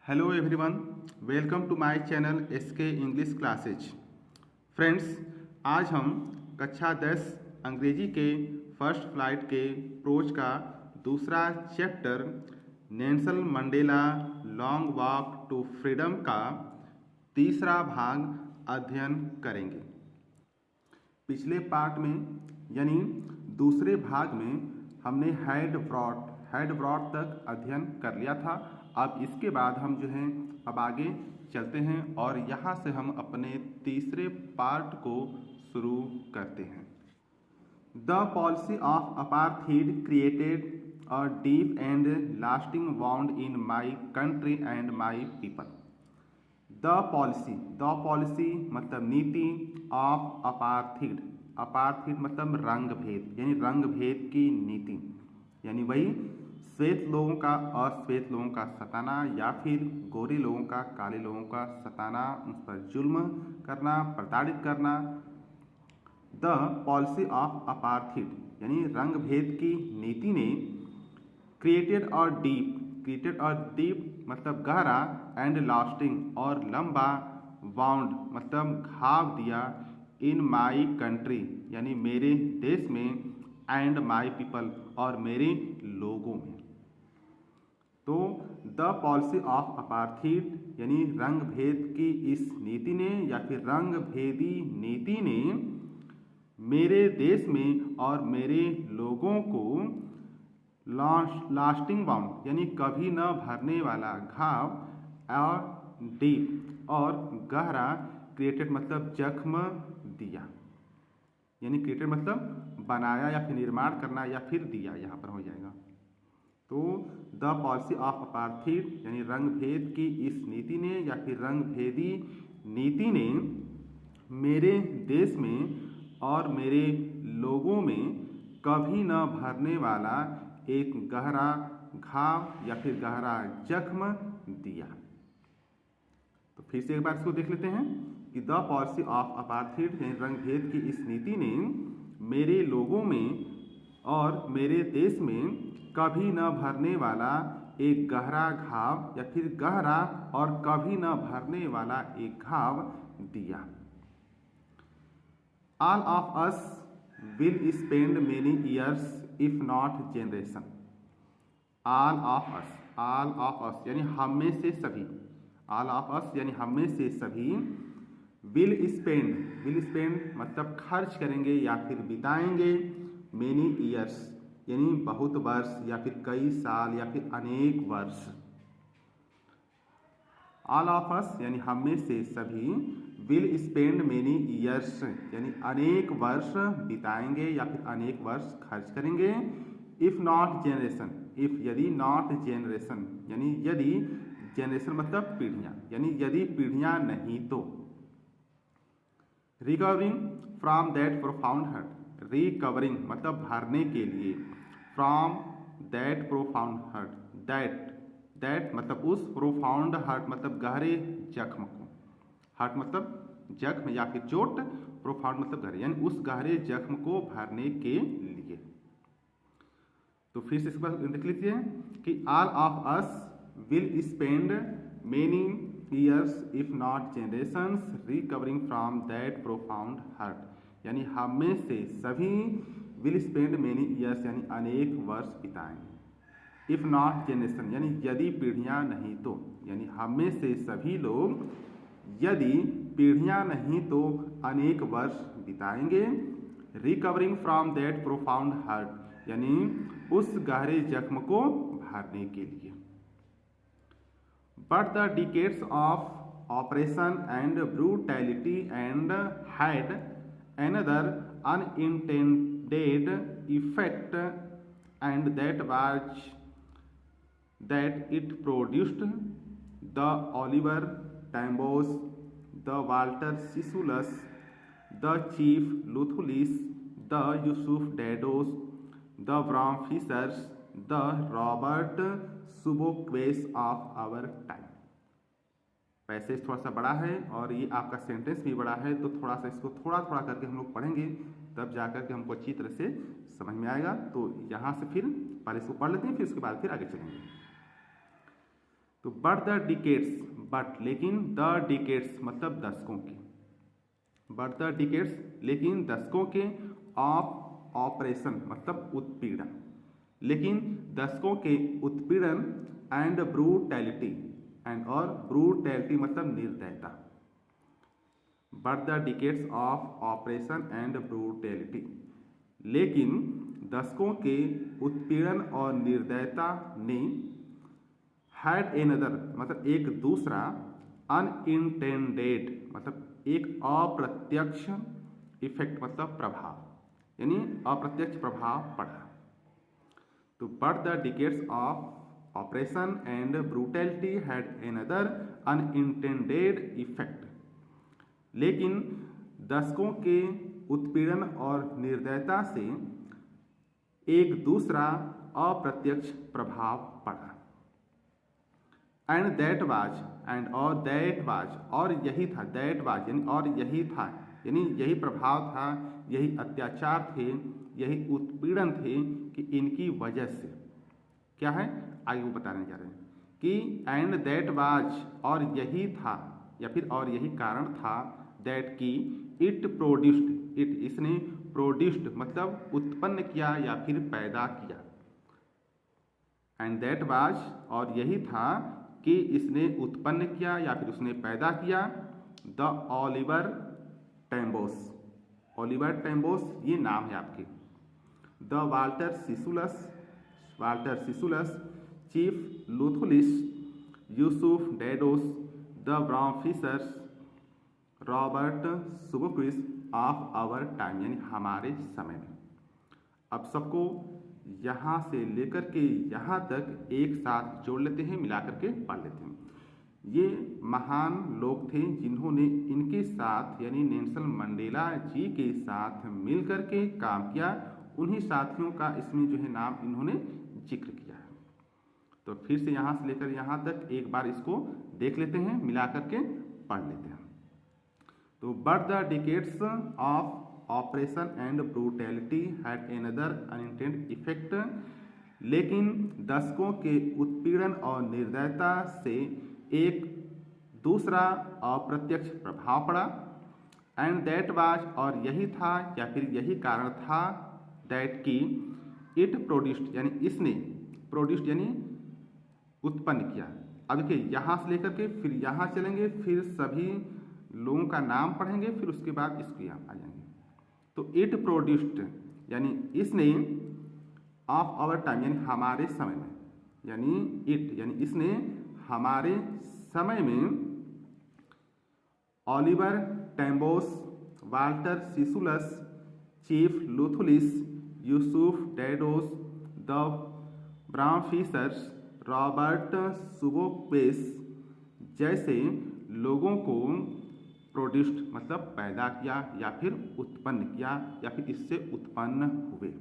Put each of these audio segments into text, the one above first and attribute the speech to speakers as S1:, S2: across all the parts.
S1: Hello everyone, welcome to my channel SK English classes. Friends, आज हम कक्षा 10 अंग्रेजी के फर्स्ट फ्लाइट के प्रोज का दूसरा chapter Nelson Mandela Long Walk to Freedom का तीसरा भाग अध्ययन करेंगे। पिछले पार्ट में यानी दूसरे भाग में हमने हैड ब्रॉट तक अध्ययन कर लिया था। अब इसके बाद हम जो हैं अब आगे चलते हैं और यहाँ से हम अपने तीसरे पार्ट को शुरू करते हैं। The policy of apartheid created a deep and lasting wound in my country and my people. The policy मतलब नीति ऑफ अपार्थाइड मतलब रंग भेद, यानी रंग भेद की नीति, यानी वही श्वेत लोगों का अश्वेत लोगों का सताना या फिर गोरे लोगों का काले लोगों का सताना, उस पर जुल्म करना, प्रताड़ित करना। द पॉलिसी ऑफ अपार्थाइड यानी रंग भेद की नीति ने क्रिएटेड और डीप मतलब गहरा, एंड लास्टिंग और लंबा, वाउंड मतलब घाव दिया, इन माई कंट्री यानी मेरे देश में, एंड माई पीपल और मेरे लोगों में। तो द पॉलिसी ऑफ अपार्थाइड यानी रंग भेद की इस नीति ने या फिर रंग भेदी नीति ने मेरे देश में और मेरे लोगों को लास्टिंग बाउंड यानी कभी न भरने वाला घाव, और डीप और गहरा, क्रिएटेड मतलब जख्म दिया, यानी क्रिएटेड मतलब बनाया या फिर निर्माण करना या फिर दिया, यहाँ पर हो जाएगा। तो द पॉलिसी ऑफ अपार्थाइड यानी रंग भेद की इस नीति ने या फिर रंग भेदी नीति ने मेरे देश में और मेरे लोगों में कभी न भरने वाला एक गहरा घाव या फिर गहरा जख्म दिया। तो फिर से एक बार इसको देख लेते हैं कि द पॉलिसी ऑफ अपार्थाइड यानी रंग भेद की इस नीति ने मेरे लोगों में और मेरे देश में कभी न भरने वाला एक गहरा घाव या फिर गहरा और कभी न भरने वाला एक घाव दिया। All of us will spend many years if not generation. All of us यानी हम में से सभी, all of us यानी हम में से सभी, will spend मतलब खर्च करेंगे या फिर बिताएंगे, many years यानी बहुत वर्ष या फिर कई साल या फिर अनेक वर्ष। ऑल ऑफ अस यानी हम में से सभी, विल स्पेंड मेनी ईयर्स यानी अनेक वर्ष बिताएंगे या फिर अनेक वर्ष खर्च करेंगे। इफ नॉट जनरेशन, इफ यदि, नॉट जनरेशन यानी यदि, जनरेशन मतलब पीढ़ियाँ, यानी यदि पीढ़ियाँ नहीं तो। Recovering from that profound hurt, recovering मतलब भरने के लिए, from that profound hurt, that मतलब उस, प्रोफाउंड हर्ट मतलब गहरे जख्म को, हर्ट मतलब जख्म या फिर चोट, प्रोफाउंड मतलब गहरे, यानी उस गहरे जख्म को भरने के लिए। तो फिर से इस बार देख लीजिए कि all of us will spend many years if not generations recovering from that profound hurt, यानी हम में से सभी विल स्पेंड मेनी ईयर्स यानी अनेक वर्ष बिताएंगे। इफ नॉट जनरेशन यानी यदि पीढ़ियाँ नहीं तो, यानी हम में से सभी लोग यदि पीढ़ियाँ नहीं तो अनेक वर्ष बिताएंगे। Recovering from that profound hurt यानी उस गहरे जख्म को भरने के लिए। But the decades of operation and brutality and had another unintended effect, and that was that it produced the Oliver Tambos, the Walter Sissulus, the Chief Luthulus, the Yusuf Dados, the Bram Fishers, the Robert Subokways of our time। Passage थोड़ा सा बड़ा है और ये आपका sentence भी बड़ा है, तो थोड़ा सा इसको थोड़ा थोड़ा करके हम लोग पढ़ेंगे, तब जाकर के हमको अच्छी तरह से समझ में आएगा। तो यहाँ से फिर पहले इसको पढ़ लेते हैं, फिर उसके बाद फिर आगे चलेंगे। तो बट द डिकेट्स, बट लेकिन द डिकेट्स मतलब दशकों के, बट द डिकेट्स लेकिन दशकों के, ऑफ ऑपरेशन मतलब उत्पीड़न, लेकिन दशकों के उत्पीड़न, एंड ब्रूटैलिटी, एंड और ब्रूटैलिटी मतलब निर्दयता, but the decades of operation and brutality, लेकिन दशकों के उत्पीड़न और निर्दयता ने हैड एनदर मतलब एक दूसरा, अनइंटेंडेड मतलब एक अप्रत्यक्ष, इफेक्ट मतलब प्रभाव, यानी अप्रत्यक्ष प्रभाव पड़ा। तो but the decades of operation and brutality had another unintended effect, लेकिन दशकों के उत्पीड़न और निर्दयता से एक दूसरा अप्रत्यक्ष प्रभाव पड़ा। एंड दैट वाज, एंड और दैट वाज और यही था, दैट वाज यानी और यही था, यानी यही प्रभाव था, यही अत्याचार थे, यही उत्पीड़न थे कि इनकी वजह से क्या है आगे वो बताने जा रहे हैं कि एंड दैट वाज और यही था या फिर और यही कारण था, दैट की इट प्रोड्यूस्ड, इट इसने प्रोड्यूस्ड मतलब उत्पन्न किया या फिर पैदा किया, एंड दैट वाज और यही था कि इसने उत्पन्न किया या फिर उसने पैदा किया, the Oliver Tambos, Oliver Tambos ये नाम है आपके, the Walter Sisulus, Walter Sisulus, chief Luthulis, Yusuf Dadoos, the Bram Fischers, Robert Sobukwes of our time यानी हमारे समय में। अब सबको यहाँ से लेकर के यहाँ तक एक साथ जोड़ लेते हैं, मिला करके पढ़ लेते हैं। ये महान लोग थे जिन्होंने इनके साथ यानी नेल्सन मंडेला जी के साथ मिल करके काम किया, उन्हीं साथियों का इसमें जो है नाम इन्होंने जिक्र किया है। तो फिर से यहाँ से लेकर यहाँ तक एक बार इसको देख लेते हैं, मिला करके पढ़ लेते हैं। तो but the decades of operation and brutality had another unintended effect, लेकिन दशकों के उत्पीड़न और निर्दयता से एक दूसरा अप्रत्यक्ष प्रभाव पड़ा, एंड दैट वाज और यही था या फिर यही कारण था, दैट की इट प्रोड्यूस्ड यानी इसने, प्रोड्यूस्ड यानी उत्पन्न किया। अब देखिए यहाँ से लेकर के फिर यहाँ चलेंगे, फिर सभी लोगों का नाम पढ़ेंगे, फिर उसके बाद इसको यहाँ आ जाएंगे। तो इट प्रोड्यूस्ड यानी इसने, ऑफ आवर टाइम यानी हमारे समय में, यानी इट यानी इसने हमारे समय में, Oliver Tambos, Walter Sisulus, chief Luthulis, Yusuf Dadoos, the Bram Fischers, Robert Sobukwes जैसे लोगों को प्रोड्यूस्ड मतलब पैदा किया या फिर उत्पन्न किया या फिर इससे उत्पन्न हुए।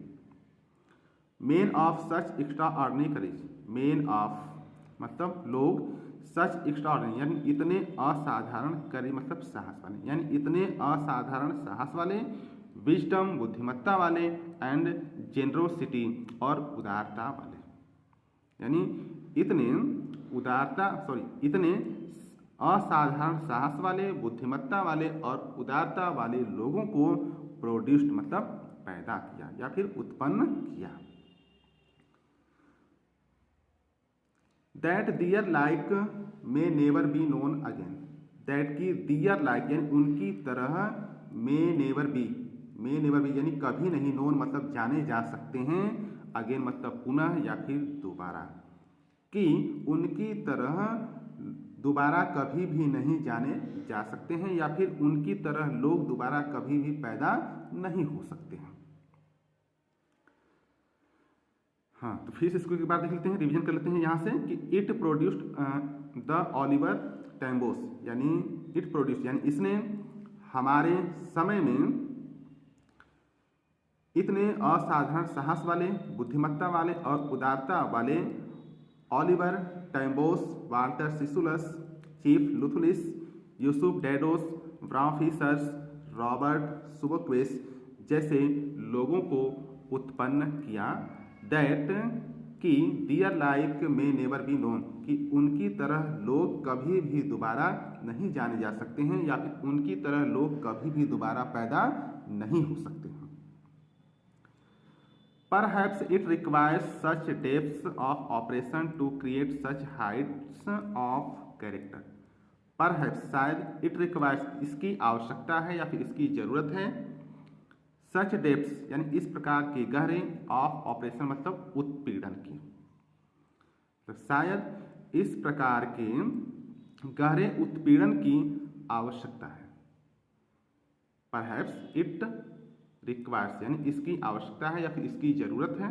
S1: Main of such extra ordinary courage, main of मतलब लोग, सच एक्स्ट्रा ऑर्डिनरी यानी इतने असाधारण करेज मतलब साहस वाले, यानी इतने असाधारण साहस वाले, विजडम बुद्धिमत्ता वाले, एंड जेनरोसिटी और उदारता वाले, यानी इतने इतने असाधारण साहस वाले, बुद्धिमत्ता वाले और उदारता वाले लोगों को प्रोड्यूस्ड मतलब पैदा किया या फिर उत्पन्न किया। That their like may never be known again, that की दियर लाइक यानी उनकी तरह, मे नेवर बी यानी कभी नहीं, नोन मतलब जाने जा सकते हैं, अगेन मतलब पुनः या फिर दोबारा, कि उनकी तरह दोबारा कभी भी नहीं जाने जा सकते हैं या फिर उनकी तरह लोग दोबारा कभी भी पैदा नहीं हो सकते हैं। हाँ, तो फिर इसको एक बार देख लेते हैं, रिवीजन कर लेते हैं यहाँ से कि इट प्रोड्यूस्ड द ओलिवर टेम्बोस यानी इट प्रोड्यूस्ड यानी इसने हमारे समय में इतने असाधारण साहस वाले, बुद्धिमत्ता वाले और उदारता वाले Oliver Tambos, Walter Sisulus, chief Luthulis, Yusuf Dadoos, Bram Fischers, Robert Sobukwes जैसे लोगों को उत्पन्न किया, दैट की their like may never be known कि उनकी तरह लोग कभी भी दोबारा नहीं जाने जा सकते हैं या फिर उनकी तरह लोग कभी भी दोबारा पैदा नहीं हो सकते हैं। Perhaps it requires such depths of operation to create such heights of character. Perhaps शायद it requires इसकी आवश्यकता है या फिर इसकी जरूरत है। Such depths यानी इस प्रकार के गहरे of operation मतलब उत्पीड़न की, तो शायद इस प्रकार के गहरे उत्पीड़न की आवश्यकता है। Perhaps it रिक्वायर्स यानी इसकी आवश्यकता है या फिर इसकी जरूरत है।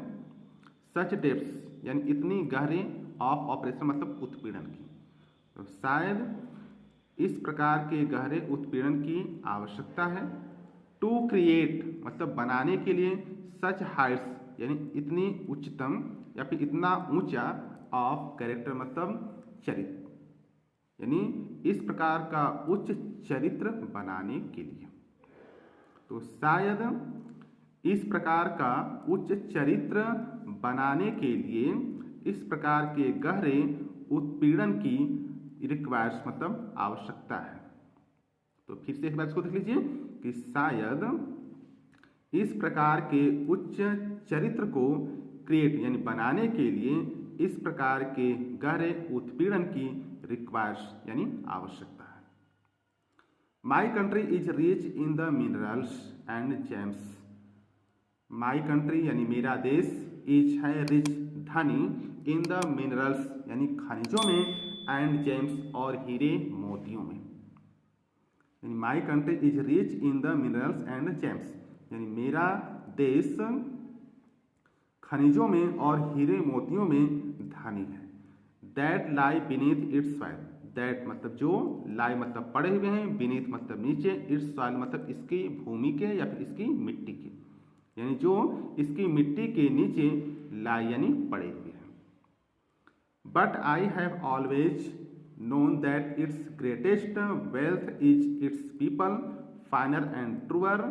S1: सच डेप्थ्स यानी इतनी गहरे ऑफ ऑपरेशन मतलब उत्पीड़न की, तो शायद इस प्रकार के गहरे उत्पीड़न की आवश्यकता है। टू क्रिएट मतलब बनाने के लिए, सच हाइट्स यानी इतनी उच्चतम या फिर इतना ऊंचा, ऑफ कैरेक्टर मतलब चरित्र, यानी इस प्रकार का उच्च चरित्र बनाने के लिए। तो शायद इस प्रकार का उच्च चरित्र बनाने के लिए इस प्रकार के गहरे उत्पीड़न की रिक्वायर्स मतलब आवश्यकता है। तो फिर से एक बार इसको देख लीजिए कि शायद इस प्रकार के उच्च चरित्र को क्रिएट यानी बनाने के लिए इस प्रकार के गहरे उत्पीड़न की रिक्वायर्स यानी आवश्यकता है। My country is rich in the minerals and gems. My country यानी मेरा देश, is है rich धनी, in the minerals यानी खनिजों में, and gems और हीरे मोतियों में। यानी my country is rich in the minerals and gems यानी मेरा देश खनिजों में और हीरे मोतियों में धनी है। That lie beneath its soil, that मतलब जो, लाई मतलब पड़े हुए हैं, बीनीथ मतलब नीचे, इट्स सॉइल मतलब इसकी भूमि के या फिर इसकी मिट्टी के, यानी जो इसकी मिट्टी के नीचे लाई यानी पड़े हुए हैं। But I have always known that its greatest wealth is its people, finer and truer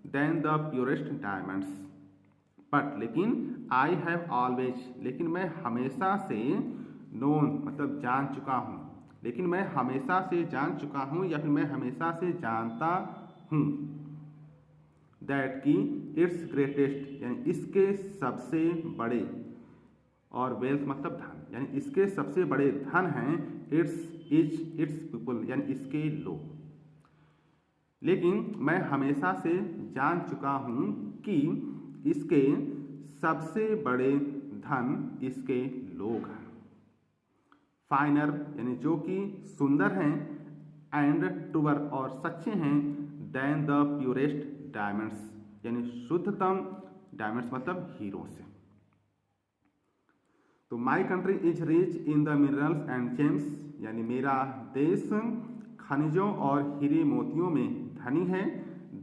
S1: than the purest diamonds. But लेकिन, आई हैव ऑलवेज लेकिन मैं हमेशा से, नोन मतलब जान चुका हूँ, लेकिन मैं हमेशा से जान चुका हूं या फिर मैं हमेशा से जानता हूं, दैट की इट्स ग्रेटेस्ट यानी इसके सबसे बड़े, और वेल्थ मतलब धन यानी इसके सबसे बड़े धन हैं, इट्स पीपल यानी इसके लोग। लेकिन मैं हमेशा से जान चुका हूं कि इसके सबसे बड़े धन इसके लोग हैं। फाइनर यानी जो कि सुंदर हैं, एंड ट्रूअर और सच्चे हैं, देन द प्योरेस्ट डायमंड्स यानी शुद्धतम, डायमंड्स मतलब हीरो से। तो my country is rich in the minerals and James यानी मेरा देश खनिजों और हीरे मोतियों में धनी है।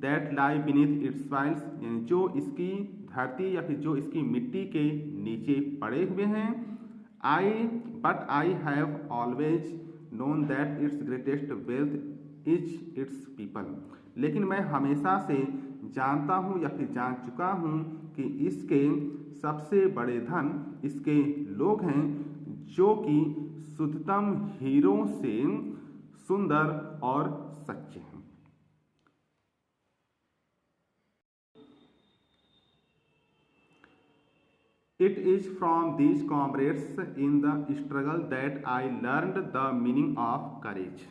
S1: That lie beneath it's soils यानी जो इसकी धरती या फिर जो इसकी मिट्टी के नीचे पड़े हुए हैं। But I have always known that its greatest wealth is its people. लेकिन मैं हमेशा से जानता हूँ या फिर जान चुका हूँ कि इसके सबसे बड़े धन इसके लोग हैं, जो कि शुद्धतम हीरों से सुंदर और सच्चे हैं। It is from these comrades in the struggle that I learned the meaning of courage.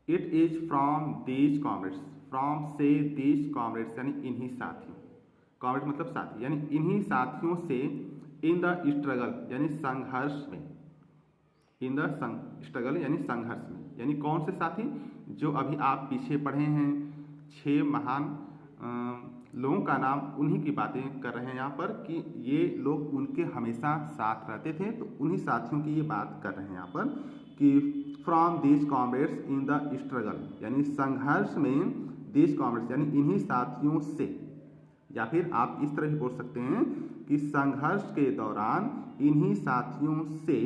S1: It is from these comrades, from से these comrades यानी इन्हीं साथियों, comrades मतलब साथी यानी इन्हीं साथियों से, in the struggle यानी संघर्ष में, in the struggle यानी संघर्ष में, यानी कौन से साथी, जो अभी आप पीछे पढ़े हैं 6 महान लोगों का नाम, उन्हीं की बातें कर रहे हैं यहाँ पर कि ये लोग उनके हमेशा साथ रहते थे, तो उन्हीं साथियों की ये बात कर रहे हैं यहाँ पर कि from this comrades in the struggle यानी संघर्ष में, दिस कॉमरेड्स यानी इन्हीं साथियों से, या फिर आप इस तरह भी बोल सकते हैं कि संघर्ष के दौरान इन्हीं साथियों से,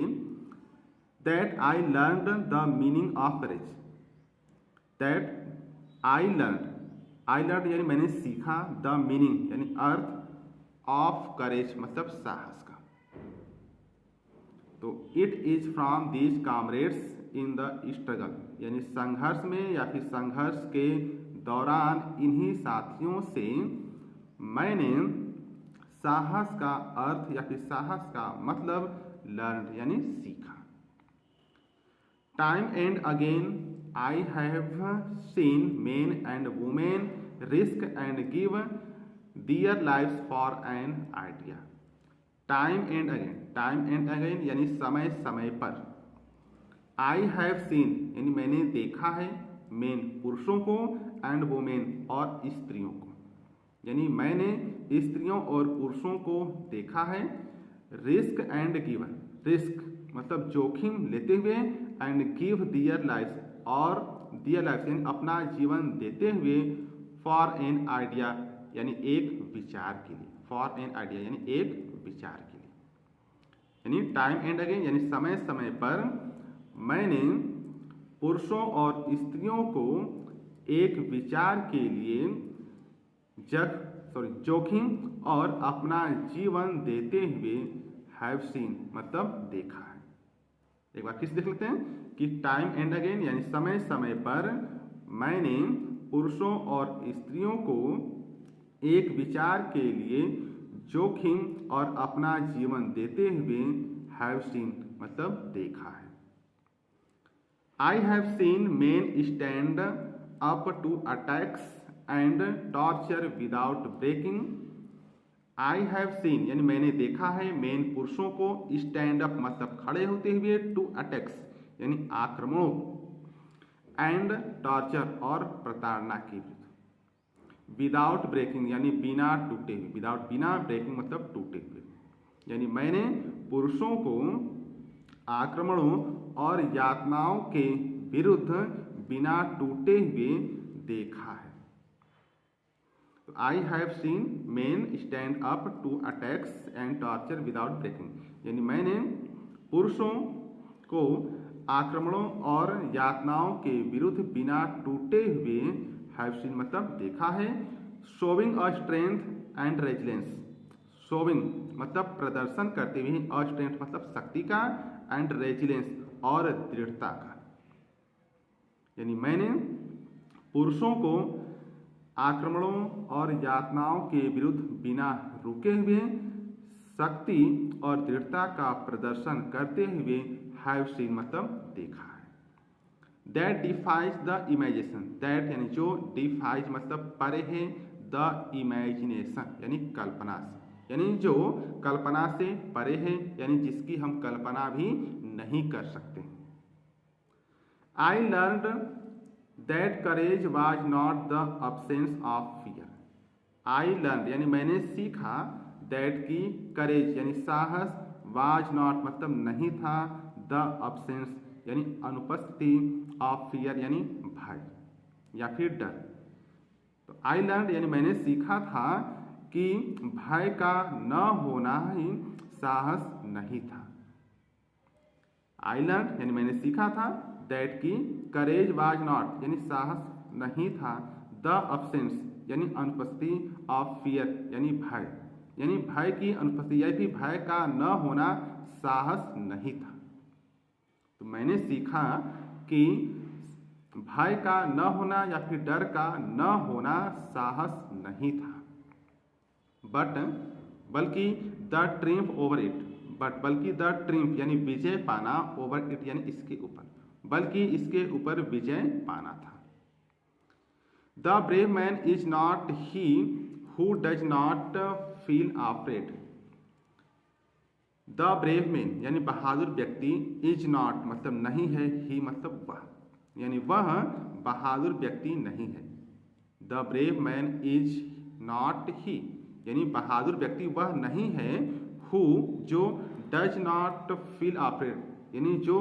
S1: that I learned the meaning of courage, that I learned यानी मैंने सीखा, द मीनिंग यानी अर्थ, ऑफ करेज मतलब साहस का, तो it is from these comrades in the struggle, यानी संघर्ष में या फिर संघर्ष के दौरान इन्हीं साथियों से मैंने साहस का अर्थ या फिर साहस का मतलब लर्न यानी सीखा। Time and again I have seen men and women risk and give their lives for an idea. Time and again यानी समय समय पर। आई हैव सीन यानी मैंने देखा है, मेन पुरुषों को, एंड वुमेन और स्त्रियों को, यानी मैंने स्त्रियों और पुरुषों को देखा है। रिस्क एंड गिवन, रिस्क मतलब जोखिम लेते हुए, एंड गिव दियर लाइफ और दियर लाइफ यानी अपना जीवन देते हुए, फॉर एन आइडिया यानी एक विचार के लिए, फॉर एन आइडिया यानी एक विचार के लिए। यानी टाइम एंड अगेन यानी समय समय पर मैंने पुरुषों और स्त्रियों को एक विचार के लिए जोखिम और अपना जीवन देते हुए हैव सीन मतलब देखा है। एक बार किस देख लेते हैं कि टाइम एंड अगेन यानी समय समय पर मैंने पुरुषों और स्त्रियों को एक विचार के लिए जोखिम और अपना जीवन देते हुए हैव सीन मतलब देखा है। I have seen men stand up to attacks and torture without breaking. I have seen यानी मैंने देखा है मेन पुरुषों को स्टैंड अप मतलब खड़े होते हुए, टू अटैक्स यानी आक्रमणों, एंड टॉर्चर और प्रताड़ना के विरुद्ध, विदाउट ब्रेकिंग यानी बिना टूटे हुए, विदाउट बिना ब्रेकिंग मतलब टूटे हुए, यानी मैंने पुरुषों को आक्रमणों और यातनाओं के विरुद्ध बिना टूटे हुए देखा है। तो I have seen men stand up to attacks and torture without breaking, यानी मैंने पुरुषों को आक्रमणों और यातनाओं के विरुद्ध बिना टूटे हुए हैव सीन मतलब देखा है। Showing a strength and resilience, showing मतलब प्रदर्शन करते हुए, अ स्ट्रेंथ मतलब शक्ति का, एंड रेजिलेंस और दृढ़ता का, यानी मैंने पुरुषों को आक्रमणों और यातनाओं के विरुद्ध बिना रुके हुए शक्ति और दृढ़ता का प्रदर्शन करते हुए हैव सीन मतलब देखा है। That defies the imagination, that यानी जो, डिफाइज मतलब परे है, द इमेजिनेशन यानी कल्पना से, यानी जो कल्पना से परे है, यानी जिसकी हम कल्पना भी नहीं कर सकते। I learned that courage was not the absence of fear. I learn यानी मैंने सीखा, दैट की करेज यानी साहस, वाज नॉट मतलब नहीं था, द अब्सेंस यानी अनुपस्थिति, ऑफ फियर यानी भय या फिर डर। तो आई लर्न यानी मैंने सीखा था कि भय का न होना ही साहस नहीं था। आई लर्न यानी मैंने सीखा था, दैट की करेज वाज नॉट यानी साहस नहीं था, द अब्सेंस यानी अनुपस्थिति, ऑफ फियर यानी भय, यानी भय की अनुपस्थिति या फिर भय का न होना साहस नहीं था। तो मैंने सीखा कि भय का न होना या फिर डर का न होना साहस नहीं था। बल्कि द ट्रिम्फ ओवर इट, बल्कि द ट्रिम्फ यानी विजय पाना, ओवर इट यानी इसके ऊपर, बल्कि इसके ऊपर विजय पाना था। The brave man is not he who does not feel afraid. The brave man यानी बहादुर व्यक्ति, इज नॉट मतलब नहीं है, ही मतलब वह, यानी वह बहादुर व्यक्ति नहीं है। The brave man is not ही यानी बहादुर व्यक्ति वह नहीं है, हु जो डज नॉट फील आफ्रेड यानी जो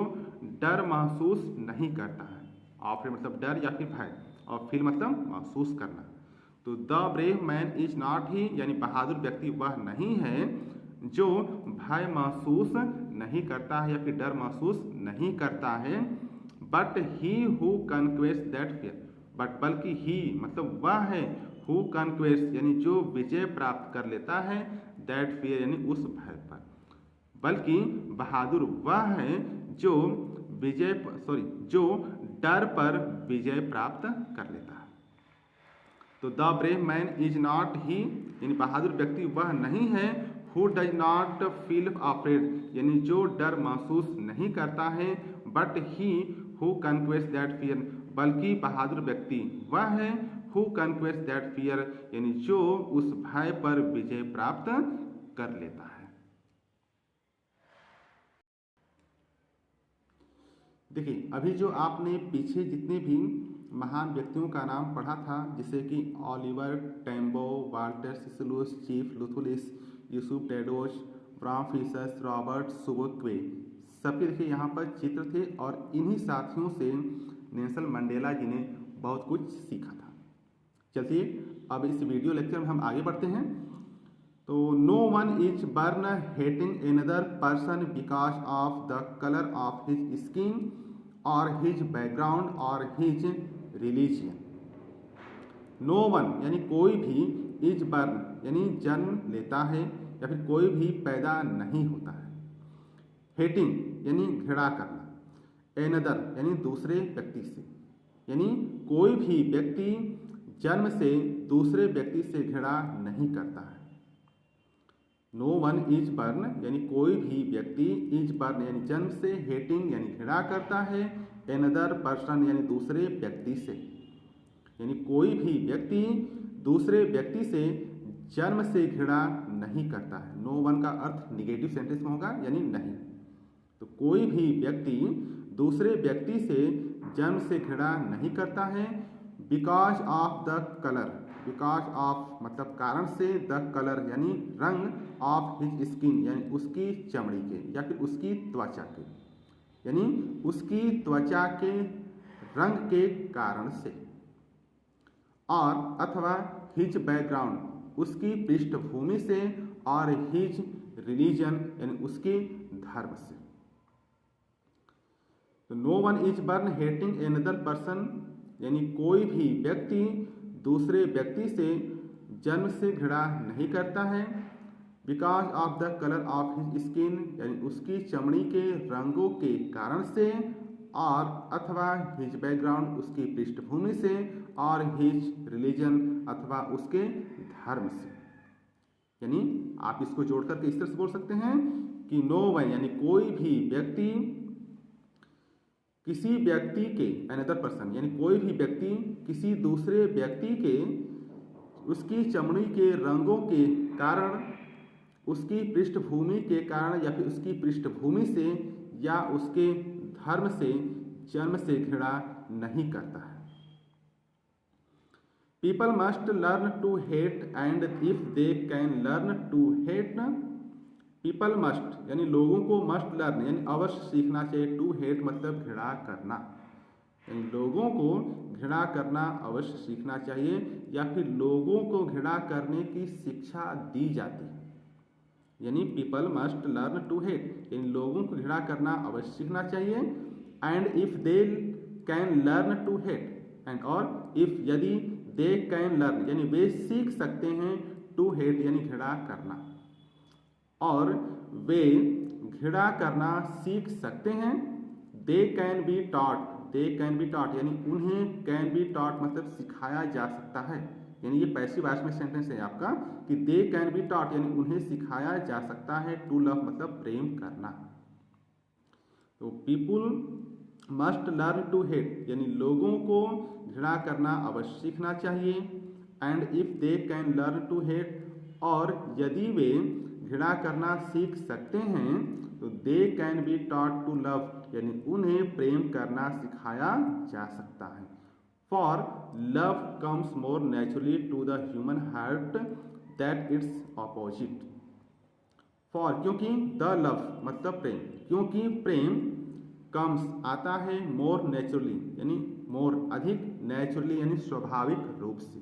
S1: डर महसूस नहीं करता है, आफ्रेड मतलब डर या फिर भय, और फील मतलब महसूस करना। तो the brave man is not ही यानी बहादुर व्यक्ति वह नहीं है जो भय महसूस नहीं करता है या फिर डर महसूस नहीं करता है, but he who conquest that fear, बल्कि ही मतलब वह है, हु कन्क्वेस्ट यानी जो विजय प्राप्त कर लेता है, दैट फियर यानी उस भय पर, बल्कि बहादुर वह है जो जो डर पर विजय प्राप्त कर लेता है। तो the brave man is not ही, यानी बहादुर व्यक्ति वह नहीं है who does not feel afraid, यानी जो डर महसूस नहीं करता है, but he who conquest that fear, बल्कि बहादुर व्यक्ति वह है हु कन्क्वेस्ट दैट फियर, यानी जो उस भय पर विजय प्राप्त कर लेता है। देखिए, अभी जो आपने पीछे जितने भी महान व्यक्तियों का नाम पढ़ा था, जैसे कि Oliver Tambo, Walter Sisulus, chief Luthulis, Yusuf Dadoos, Bram Fischers, Robert Sobukwe, सबके देखिए यहाँ पर चित्र थे और इन्हीं साथियों से नेल्सन मंडेला जी ने बहुत कुछ सीखा था। चलिए अब इस वीडियो लेक्चर में हम आगे बढ़ते हैं। तो no one is born hating another person because of the colour of his skin और हिज बैकग्राउंड और हिज रिलीजियन। नो वन यानी कोई भी, इज बर्न यानी जन्म लेता है या फिर कोई भी पैदा नहीं होता है। हेटिंग यानी घृणा करना, एनदर यानी दूसरे व्यक्ति से, यानी कोई भी व्यक्ति जन्म से दूसरे व्यक्ति से घृणा नहीं करता है। नो वन इज बर्न यानी कोई भी व्यक्ति, इज बर्न यानी जन्म से, हेटिंग यानी घृणा करता है, एनदर पर्सन यानी दूसरे व्यक्ति से, यानी कोई भी व्यक्ति दूसरे व्यक्ति से जन्म से घृणा नहीं करता है। नो वन का अर्थ निगेटिव सेंटेंस में होगा, यानी नहीं। तो कोई भी व्यक्ति दूसरे व्यक्ति से जन्म से घृणा नहीं करता है। Because of the colour, because of मतलब कारण से, द कलर यानी रंग, ऑफ हिज स्किन यानी उसकी चमड़ी के या फिर उसकी त्वचा के, यानी उसकी त्वचा के रंग के कारण से, और अथवा हिज बैकग्राउंड उसकी पृष्ठभूमि से, और हिज रिलीजन यानी उसके धर्म से। तो no one is born hating another person यानी कोई भी व्यक्ति दूसरे व्यक्ति से जन्म से घृणा नहीं करता है। Because of the colour of his skin यानी उसकी चमड़ी के रंगों के कारण से, और अथवा हिज बैकग्राउंड उसकी पृष्ठभूमि से, और हिज रिलीजन अथवा उसके धर्म से। यानी आप इसको जोड़ करके इस तरह से बोल सकते हैं कि नो वन यानी कोई भी व्यक्ति किसी व्यक्ति के, अनदर पर्सन यानी कोई भी व्यक्ति किसी दूसरे व्यक्ति के उसकी चमड़ी के रंगों के कारण, उसकी पृष्ठभूमि के कारण या फिर उसकी पृष्ठभूमि से या उसके धर्म से जन्म से घृणा नहीं करता है। People must learn to hate and if they can learn to hate, people must यानी लोगों को, मस्ट लर्न यानी अवश्य सीखना चाहिए, टू हेट मतलब घृणा करना, यानी लोगों को घृणा करना अवश्य सीखना चाहिए या फिर लोगों को घृणा करने की शिक्षा दी जाती है। यानी people must learn to hate यानी लोगों को घृणा करना अवश्य सीखना चाहिए। And if they can learn to hate, and और इफ यदि दे कैन लर्न यानी वे सीख सकते हैं, टू हेट यानी घृणा करना, और वे घृणा करना सीख सकते हैं। दे can be taught, they can be taught यानी उन्हें कैन बी टॉट मतलब सिखाया जा सकता है, यानी ये पैसिव वॉइस में सेंटेंस है आपका कि दे कैन बी टॉट यानी उन्हें सिखाया जा सकता है। टू लव मतलब प्रेम करना। तो people must learn to hate यानी लोगों को घृणा करना अवश्य सीखना चाहिए। And if they can learn to hate, और यदि वे घृणा करना सीख सकते हैं तो they can be taught to love यानी उन्हें प्रेम करना सिखाया जा सकता है। For love comes more naturally to the human heart that its opposite. For क्योंकि, द लव मतलब प्रेम, क्योंकि प्रेम कम्स आता है, मोर नेचुरली यानी मोर अधिक, नेचुरली यानी स्वाभाविक रूप से,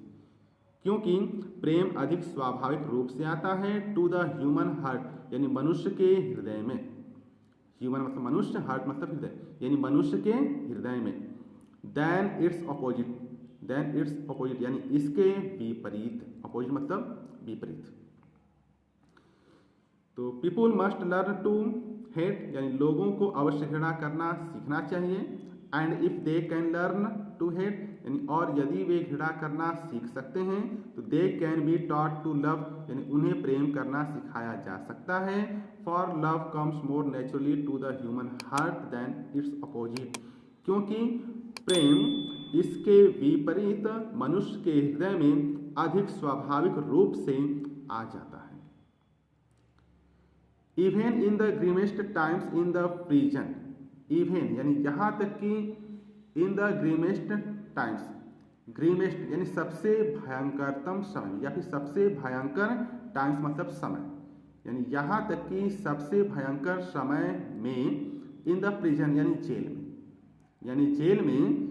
S1: क्योंकि प्रेम अधिक स्वाभाविक रूप से आता है। टू द ह्यूमन हार्ट यानी मनुष्य के हृदय में, ह्यूमन मतलब मनुष्य, हार्ट मतलब हृदय यानी मनुष्य के हृदय में। Than its opposite, than its opposite यानी इसके विपरीत, अपोजिट मतलब विपरीत। तो people must learn to hate, यानी लोगों को अवश्य घृणा करना सीखना चाहिए। And if they can learn to hate, यानी और यदि वे घृणा करना सीख सकते हैं तो they can be taught to love, यानी उन्हें प्रेम करना सिखाया जा सकता है। For love comes more naturally to the human heart than its opposite, क्योंकि प्रेम इसके विपरीत मनुष्य के हृदय में अधिक स्वाभाविक रूप से आ जाता है। Even in the grimmest times in the prison, even यानी यहाँ तक कि in the grimmest times, grimmest यानी सबसे भयंकरतम समय या फिर सबसे भयंकर टाइम्स मतलब समय, यानी यहाँ तक कि सबसे भयंकर समय में इन द प्रिजन यानी जेल में, यानी जेल में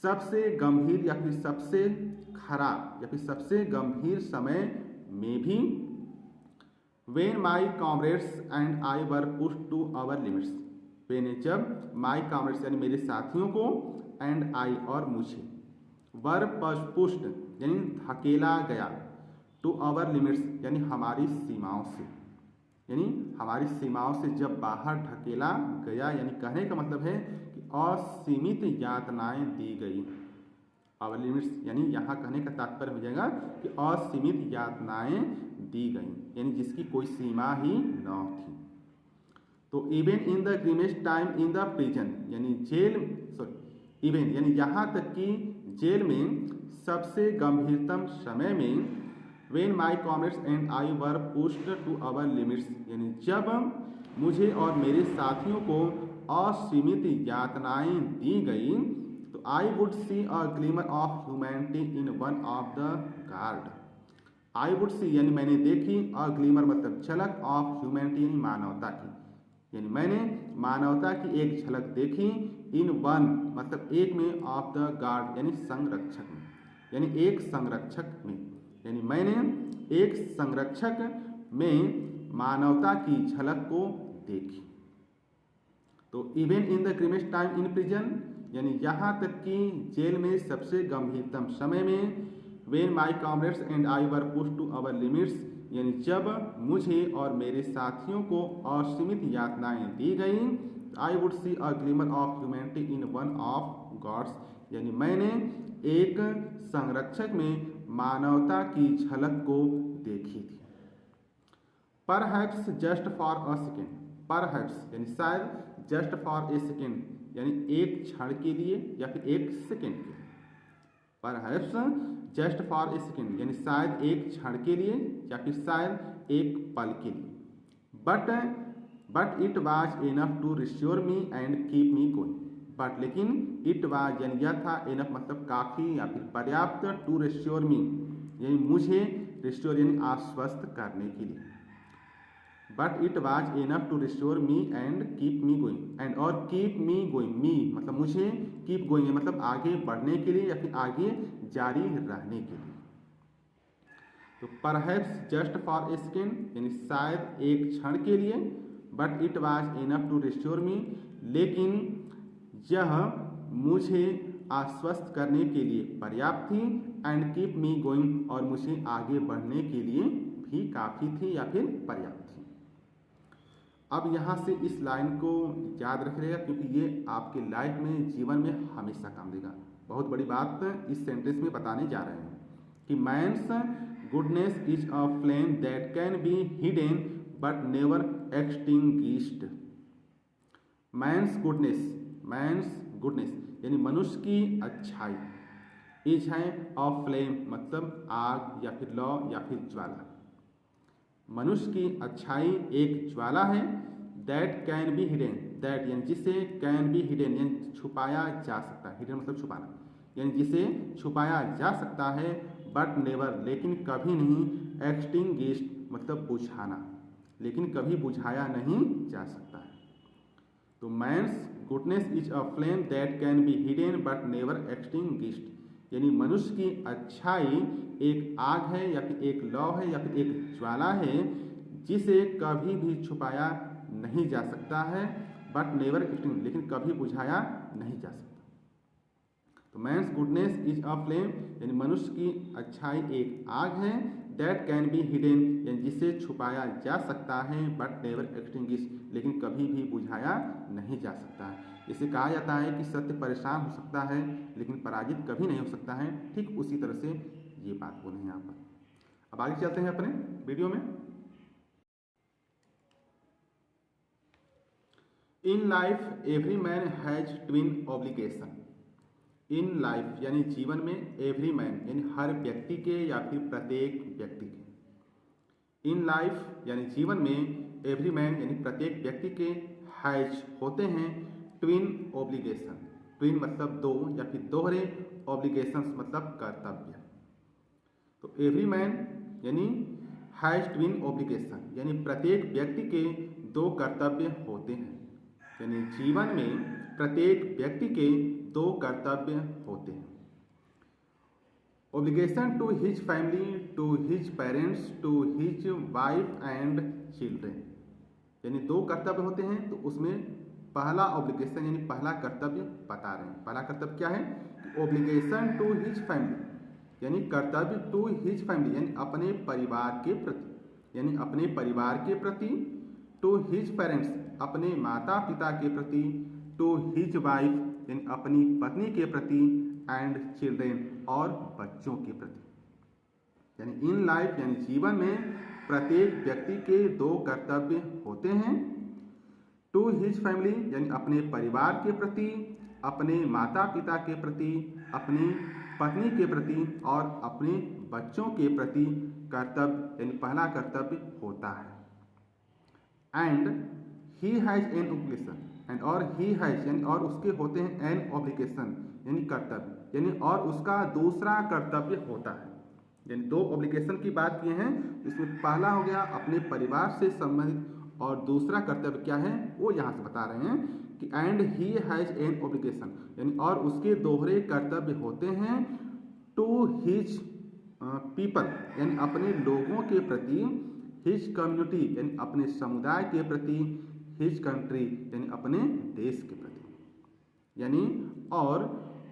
S1: सबसे गंभीर या फिर सबसे खराब या फिर सबसे गंभीर समय में भी When my comrades and I were pushed to our limits, when जब my comrades यानी मेरे साथियों को and I और मुझे were pushed यानी धकेला गया to our limits यानी हमारी सीमाओं से, यानी हमारी सीमाओं से जब बाहर ढकेला गया, यानी कहने का मतलब है कि असीमित यातनाएं दी गई। आवर लिमिट्स यानी यहाँ कहने का तात्पर्य हो जाएगा कि असीमित यातनाएं दी गई, यानी जिसकी कोई सीमा ही न थी। तो even in the grimmest time in the prison यानी जेल, सॉरी इवन यानी यहाँ तक कि जेल में सबसे गंभीरतम समय में when my comrades and I were pushed to our limits, यानी जब मुझे और मेरे साथियों को असीमित यातनाएं दी गई तो I would see a glimmer of humanity in one of the guard. I would see यानी मैंने देखी, अ ग्लीमर मतलब झलक, ऑफ ह्यूमैनिटी यानी मानवता की, यानी मैंने मानवता की एक झलक देखी, इन वन मतलब एक में, ऑफ द गार्ड यानी संरक्षक में, यानी एक संरक्षक में, यानी मैंने एक संरक्षक में मानवता की झलक को देखी। तो even in the grimmest time in prison यानी यहाँ तक कि जेल में सबसे गंभीरतम समय में, when my comrades and I were pushed to our limits यानी जब मुझे और मेरे साथियों को असीमित यातनाएं दी गई, I would see a glimmer of humanity in one of guards यानी मैंने एक संरक्षक में मानवता की झलक को देखी थी। Perhaps just for a second, perhaps यानी शायद, जस्ट फॉर ए सेकेंड यानी एक क्षण के लिए या फिर एक सेकेंड के लिए, perhaps just for a second यानी शायद एक क्षण के लिए या फिर शायद एक पल के लिए, but it was enough to reassure me and keep me going, but लेकिन इट वाज यानी यह था, इनफ मतलब काफ़ी या फिर पर्याप्त, टू रिश्योर मी यानी मुझे रिश्योर यानी आश्वस्त करने के लिए, but it was enough to reassure me and keep me going, and और कीप मी गोइंग, मी मतलब मुझे, कीप गोइंग मतलब आगे बढ़ने के लिए या फिर आगे जारी रहने के लिए। तो perhaps just for a second यानी शायद एक क्षण के लिए, but it was enough to reassure me लेकिन यह मुझे आश्वस्त करने के लिए पर्याप्त थी, एंड कीप मी गोइंग और मुझे आगे बढ़ने के लिए भी काफ़ी थी या फिर पर्याप्त थी। अब यहाँ से इस लाइन को याद रखिएगा क्योंकि ये आपके लाइफ में, जीवन में हमेशा काम देगा। बहुत बड़ी बात इस सेंटेंस में बताने जा रहे हैं कि man's goodness is a flame that can be hidden but never extinguished. Man's goodness यानी मनुष्य की अच्छाई, इज है अ फ्लेम मतलब आग या फिर लौ या फिर ज्वाला, मनुष्य की अच्छाई एक ज्वाला है, that can be hidden, that यानी जिसे, कैन बी हिडन यानी छुपाया जा सकता है, हिडन मतलब छुपाना, यानी जिसे छुपाया जा सकता है, बट नेवर लेकिन कभी नहीं, एक्सटिंग्विश्ड मतलब बुझाना लेकिन कभी बुझाया नहीं जा सकता है। तो man's goodness is a flame that can be hidden but never extinguished यानी मनुष्य की अच्छाई एक आग है या फिर एक लौ है या फिर एक ज्वाला है जिसे कभी भी छुपाया नहीं जा सकता है, बट नेवर एक्सटिंग लेकिन कभी बुझाया नहीं जा सकता। तो man's goodness is a flame यानी मनुष्य की अच्छाई एक आग है दैट कैन बी हिडन, यानी जिसे छुपाया जा सकता है, बट नेवर एक्सटिंग्विश, लेकिन कभी भी बुझाया नहीं जा सकता है। इसे कहा जाता है कि सत्य परेशान हो सकता है लेकिन पराजित कभी नहीं हो सकता है। ठीक उसी तरह से ये बात बोले हैं यहाँ पर। अब आगे चलते हैं अपने वीडियो में। In life every man has twin obligation. In life यानी जीवन में, एवरी मैन यानी हर व्यक्ति के या फिर प्रत्येक व्यक्ति के। इन लाइफ यानी जीवन में, एवरी मैन यानी प्रत्येक व्यक्ति के, हैज होते हैं ट्विन ऑब्लिगेशन। ट्विन मतलब दो या फिर दोहरे, ऑब्लिगेशंस मतलब कर्तव्य। तो एवरी मैन यानी हैज ट्विन ऑब्लिगेशन, यानी प्रत्येक व्यक्ति के दो कर्तव्य होते हैं। यानी जीवन में प्रत्येक व्यक्ति के दो कर्तव्य होते हैं। Obligation to his family, to his parents, to his wife and children, यानी दो कर्तव्य होते हैं। तो उसमें पहला ऑब्लिगेशन यानी पहला कर्तव्य बता रहे हैं। पहला कर्तव्य क्या है? ऑब्लिगेशन टू हिज फैमिली, यानी कर्तव्य टू हिज फैमिली यानी अपने परिवार के प्रति, यानी अपने परिवार के प्रति। टू हिज पेरेंट्स अपने माता पिता के प्रति। टू हिज वाइफ यानी अपनी पत्नी के प्रति। एंड चिल्ड्रेन और बच्चों के प्रति। यानी इन लाइफ यानी जीवन में प्रत्येक व्यक्ति के दो कर्तव्य होते हैं। टू हिज फैमिली यानी अपने परिवार के प्रति, अपने माता पिता के प्रति, अपनी पत्नी के प्रति और अपने बच्चों के प्रति कर्तव्य यानी पहला कर्तव्य होता है। And he has an obligation, and और ही हैज यानी और उसके होते हैं एन ऑब्लिगेशन यानी कर्तव्य, यानी और उसका दूसरा कर्तव्य होता है। यानी दो ऑब्लिगेशन की बात किए हैं, इसमें पहला हो गया अपने परिवार से संबंधित और दूसरा कर्तव्य क्या है वो यहाँ से बता रहे हैं कि and he has an obligation, यानी और उसके दोहरे कर्तव्य होते हैं। टू हिज पीपल यानी अपने लोगों के प्रति, हिज कम्युनिटी यानी अपने समुदाय के प्रति, हिज कंट्री यानी अपने देश के प्रति। यानी और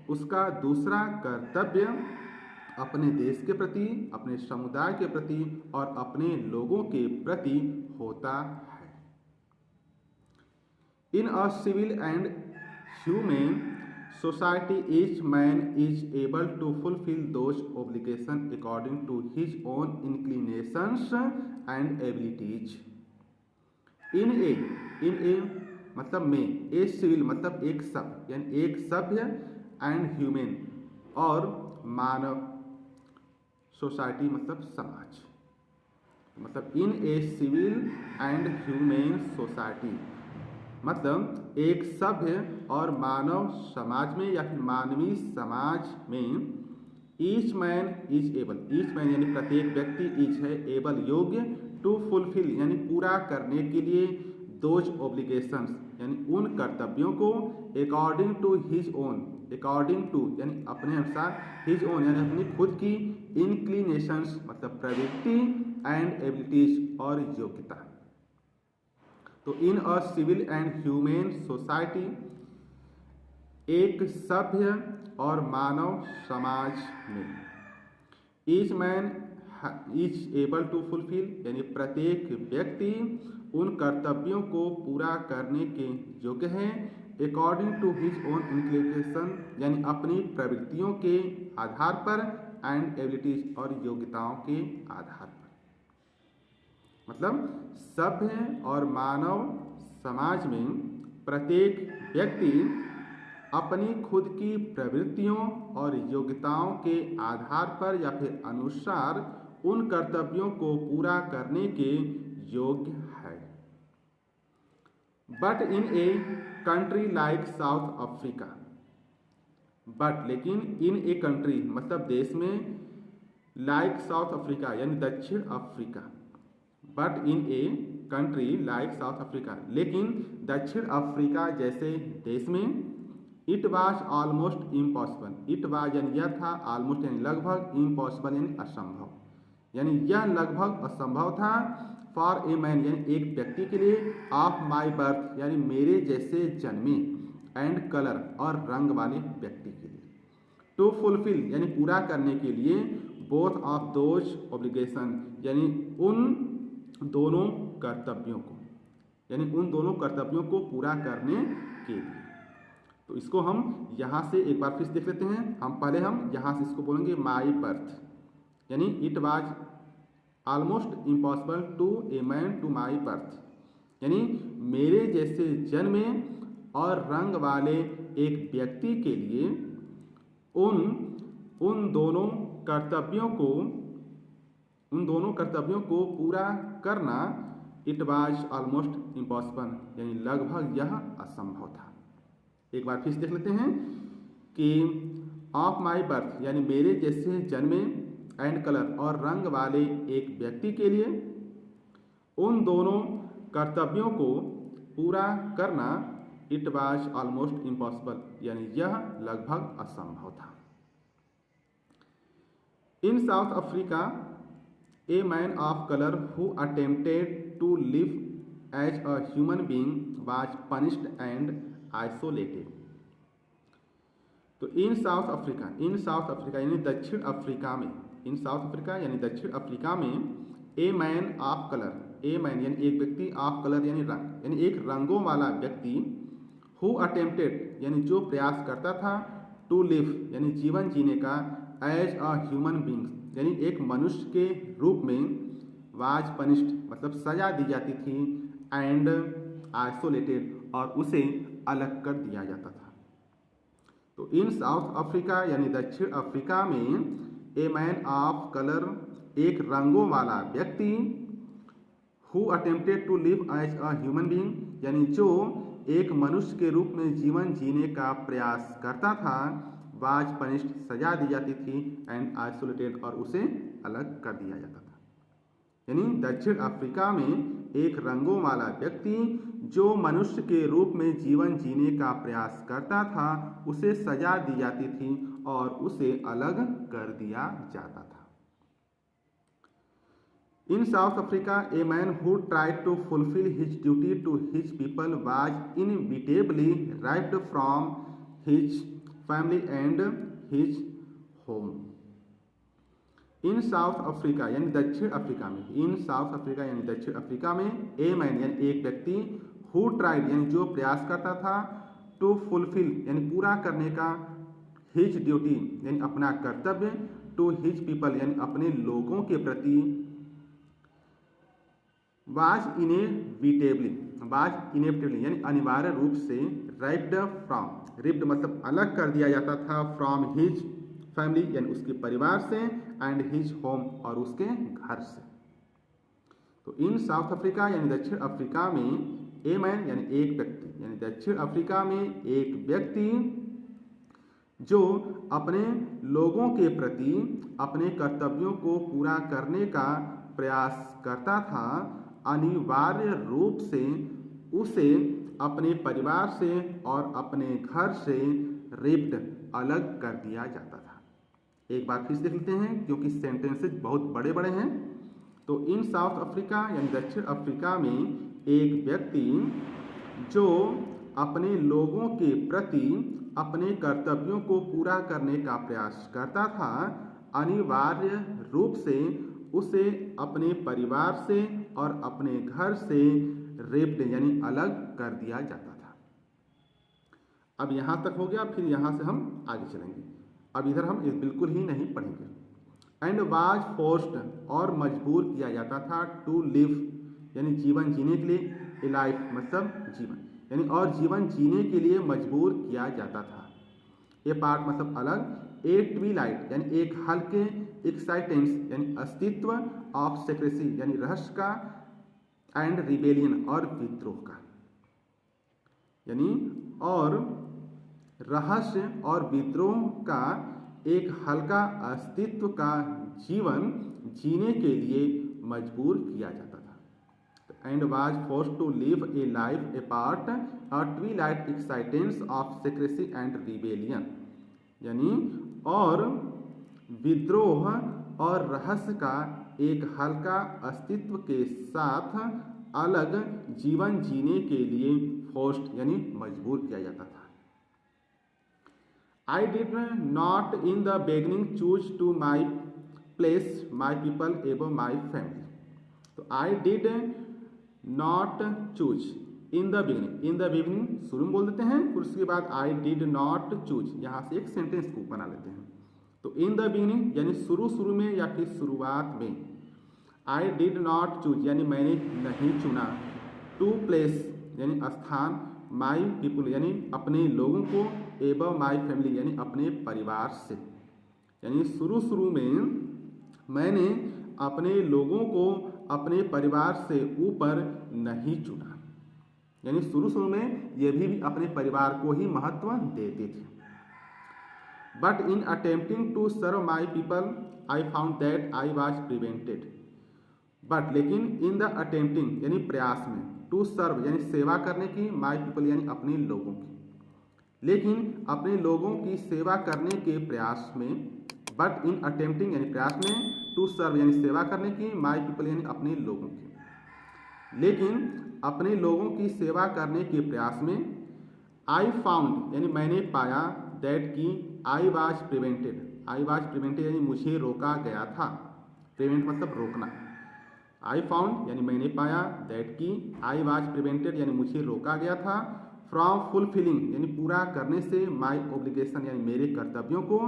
S1: उसका दूसरा कर्तव्य अपने देश के प्रति, अपने समुदाय के प्रति और अपने लोगों के प्रति होता है। In a civil and human society each man is able to fulfill those obligations according to his own inclinations and abilities. in a मतलब में, ए सिविल मतलब एक सभ्य यानी एक सभ्य, एंड ह्यूमन और मानव, सोसाइटी मतलब समाज। मतलब in a civil and human society मतलब एक सभ्य और मानव समाज में या फिर मानवीय समाज में, each man is able, each man यानी प्रत्येक व्यक्ति, ईच है एबल योग्य, टू फुलफिल यानी पूरा करने के लिए, दोज ऑब्लिगेशंस यानी उन कर्तव्यों को, according to his own, according to यानी अपने अनुसार, हिज ओन यानी अपनी खुद की, इंक्लिनेशंस मतलब प्रवृत्ति, एंड एबिलिटीज और योग्यता। तो in a civil and human society एक सभ्य और मानव समाज में, each man is able to fulfil यानी प्रत्येक व्यक्ति उन कर्तव्यों को पूरा करने के योग्य है, according to his own inclination यानी अपनी प्रवृत्तियों के आधार पर, एंड एबिलिटीज और योग्यताओं के आधार पर। मतलब सभ्य और मानव समाज में प्रत्येक व्यक्ति अपनी खुद की प्रवृत्तियों और योग्यताओं के आधार पर या फिर अनुसार उन कर्तव्यों को पूरा करने के योग्य है। But in a country like south Africa, but लेकिन इन ए कंट्री मतलब देश में, लाइक साउथ अफ्रीका यानी दक्षिण Africa, but in a country like south Africa लेकिन दक्षिण अफ्रीका जैसे देश में, it was almost impossible, it was यानी यह था, ऑलमोस्ट यानी लगभग, इम्पॉसिबल यानी असंभव, यानी यह लगभग असंभव था, फॉर ए मैन यानी एक व्यक्ति के लिए, ऑफ माई बर्थ यानी मेरे जैसे जन्मे, एंड कलर और रंग वाले व्यक्ति के लिए, टू फुलफिल यानी पूरा करने के लिए, बोथ ऑफ दोज ऑब्लिगेशन, यानी उन दोनों कर्तव्यों को, यानी उन दोनों कर्तव्यों को पूरा करने के लिए। तो इसको हम यहाँ से एक बार फिर देख लेते हैं। हम यहाँ से इसको बोलेंगे माई बर्थ, यानी it was almost impossible to a man to my birth, यानी मेरे जैसे जन्मे और रंग वाले एक व्यक्ति के लिए उन दोनों कर्तव्यों को पूरा करना इट वाज ऑलमोस्ट इम्पॉसिबल, यानी लगभग यह असंभव था। एक बार फिर देख लेते हैं कि ऑफ माई बर्थ, यानी मेरे जैसे जन्मे एंड कलर और रंग वाले एक व्यक्ति के लिए उन दोनों कर्तव्यों को पूरा करना इट वाज ऑलमोस्ट इम्पॉसिबल, यानी यह लगभग असंभव था। In South Africa a man of colour who attempted to live as a human being was punished and isolated. तो इन साउथ अफ्रीका यानी दक्षिण अफ्रीका में, इन साउथ अफ्रीका यानी दक्षिण अफ्रीका में ए man of colour, a man यानी एक व्यक्ति, ऑफ कलर यानी रंग, यानी एक रंगों वाला व्यक्ति, हु अटेम्प्टेड यानी जो प्रयास करता था, टू लिव यानी जीवन जीने का, एज अ ह्यूमन बींग यानी एक मनुष्य के रूप में, वाज पनिश्ड मतलब सजा दी जाती थी, एंड आइसोलेटेड और उसे अलग कर दिया जाता था। तो इन साउथ अफ्रीका यानी दक्षिण अफ्रीका में ए मैन ऑफ कलर एक रंगों वाला व्यक्ति, who attempted to live as a human being यानी जो एक मनुष्य के रूप में जीवन जीने का प्रयास करता था, वाज पनिश्ड सजा दी जाती थी, एंड आइसोलेटेड और उसे अलग कर दिया जाता था। यानी दक्षिण अफ्रीका में एक रंगों वाला व्यक्ति जो मनुष्य के रूप में जीवन जीने का प्रयास करता था, उसे सजा दी जाती थी और उसे अलग कर दिया जाता था। In South Africa a man who tried to fulfil his duty to his people was inevitably riven from his family and his home. In South Africa यानी दक्षिण अफ्रीका में, इन साउथ अफ्रीका यानी दक्षिण अफ्रीका में ए मैन यानी एक व्यक्ति, who tried यानी जो प्रयास करता था, टू फुलफिल यानी पूरा करने का, हिज ड्यूटी यानी अपना कर्तव्य, टू हिज पीपल यानी अपने लोगों के प्रति, वाज इनेविटेबली यानी अनिवार्य रूप से, राइव्ड फ्रॉम, रिप्ड मतलब अलग कर दिया जाता था, फ्रॉम हिज फैमिली यानी उसके परिवार से, एंड हिज होम और उसके घर से। तो इन साउथ अफ्रीका यानी दक्षिण अफ्रीका में ए मैन यानी एक व्यक्ति, यानी दक्षिण अफ्रीका में एक व्यक्ति जो अपने लोगों के प्रति अपने कर्तव्यों को पूरा करने का प्रयास करता था, अनिवार्य रूप से उसे अपने परिवार से और अपने घर से रिप्ड अलग कर दिया जाता था। एक बार फिर देख लेते हैं क्योंकि सेंटेंसेस बहुत बड़े बड़े हैं। तो इन साउथ अफ्रीका यानी दक्षिण अफ्रीका में एक व्यक्ति जो अपने लोगों के प्रति अपने कर्तव्यों को पूरा करने का प्रयास करता था, अनिवार्य रूप से उसे अपने परिवार से और अपने घर से रिप्ड यानी अलग कर दिया जाता था। अब यहाँ तक हो गया, फिर यहाँ से हम आगे चलेंगे। अब इधर हम बिल्कुल ही नहीं पढ़ेंगे। एंड वाज फोर्स्ड और मजबूर किया जाता था, टू लिव यानी जीवन जीने के लिए, ए लाइफ मतलब जीवन यानी और जीवन जीने के लिए मजबूर किया जाता था। ए पार्ट मतलब अलग, ए ट्विलाइट यानी एक हल्के, एक्साइटेंस यानी अस्तित्व, ऑफ सेक्रेसी यानी रहस्य का, एंड रिबेलियन और विद्रोह का, यानी और रहस्य और विद्रोह का एक हल्का अस्तित्व का जीवन जीने के लिए मजबूर किया जाता था। And was forced to live a life apart a twilight existence of secrecy and rebellion, यानी और विद्रोह और रहस्य का एक हल्का अस्तित्व के साथ अलग जीवन जीने के लिए फोर्स्ड यानी मजबूर किया जाता था। I did not in the beginning choose to my place my people above my family. तो I did not choose in the beginning, in the beginning शुरू में बोल देते हैं, फिर उसके बाद आई डिड नॉट चूज, यहाँ से एक सेंटेंस को बना लेते हैं। तो इन द बिगनिंग यानी शुरू में या फिर शुरुआत में, आई डिड नॉट चूज यानी मैंने नहीं चुना, टू प्लेस यानी स्थान, माई पीपुल यानी अपने लोगों को, एबव माई फैमिली यानी अपने परिवार से, यानी शुरू में मैंने अपने लोगों को अपने परिवार से ऊपर नहीं चुना, यानी शुरू में ये भी अपने परिवार को ही महत्व देते थे। But in attempting to serve my people I found that I was prevented. But लेकिन इन द अटेम्प्टिंग यानी प्रयास में, टू सर्व यानी सेवा करने की, माई पीपल यानी अपने लोगों की, लेकिन अपने लोगों की सेवा करने के प्रयास में, बट इन अटेम्प्टिंग यानी प्रयास में, टू सर्व यानी सेवा करने की, माई पीपल यानी अपने लोगों की, लेकिन अपने लोगों की सेवा करने के प्रयास में, आई फाउंड यानी मैंने पाया, दैट की आई was prevented, I was prevented यानी मुझे रोका गया था, प्रिवेंट मतलब रोकना, आई फाउंड यानी मैंने पाया, दैट की आई वॉज प्रिवेंटेड यानी मुझे रोका गया था, फ्रॉम फुलफिलिंग यानी पूरा करने से, माई ऑब्लिगेशन यानी मेरे कर्तव्यों को,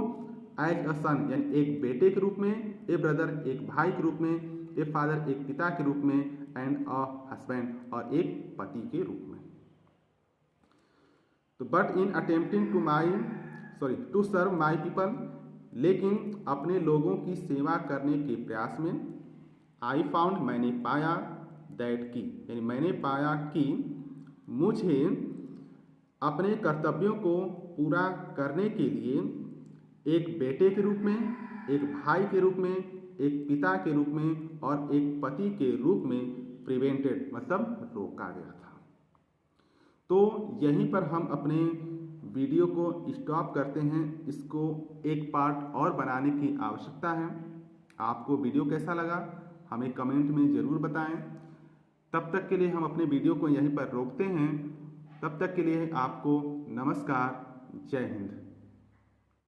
S1: एज अ सन यानी एक बेटे के रूप में, ए ब्रदर एक भाई के रूप में, ए फादर एक पिता के रूप में, एंड अ हस्बैंड और एक पति के रूप में। तो but in attempting to serve my people, लेकिन अपने लोगों की सेवा करने के प्रयास में, आई फाउंड मैंने पाया, दैट की यानी मैंने पाया कि मुझे अपने कर्तव्यों को पूरा करने के लिए एक बेटे के रूप में, एक भाई के रूप में, एक पिता के रूप में और एक पति के रूप में प्रिवेंटेड मतलब रोका गया था। तो यहीं पर हम अपने वीडियो को स्टॉप करते हैं, इसको एक पार्ट और बनाने की आवश्यकता है। आपको वीडियो कैसा लगा हमें कमेंट में ज़रूर बताएं। तब तक के लिए हम अपने वीडियो को यहीं पर रोकते हैं। तब तक के लिए आपको नमस्कार, जय हिंद।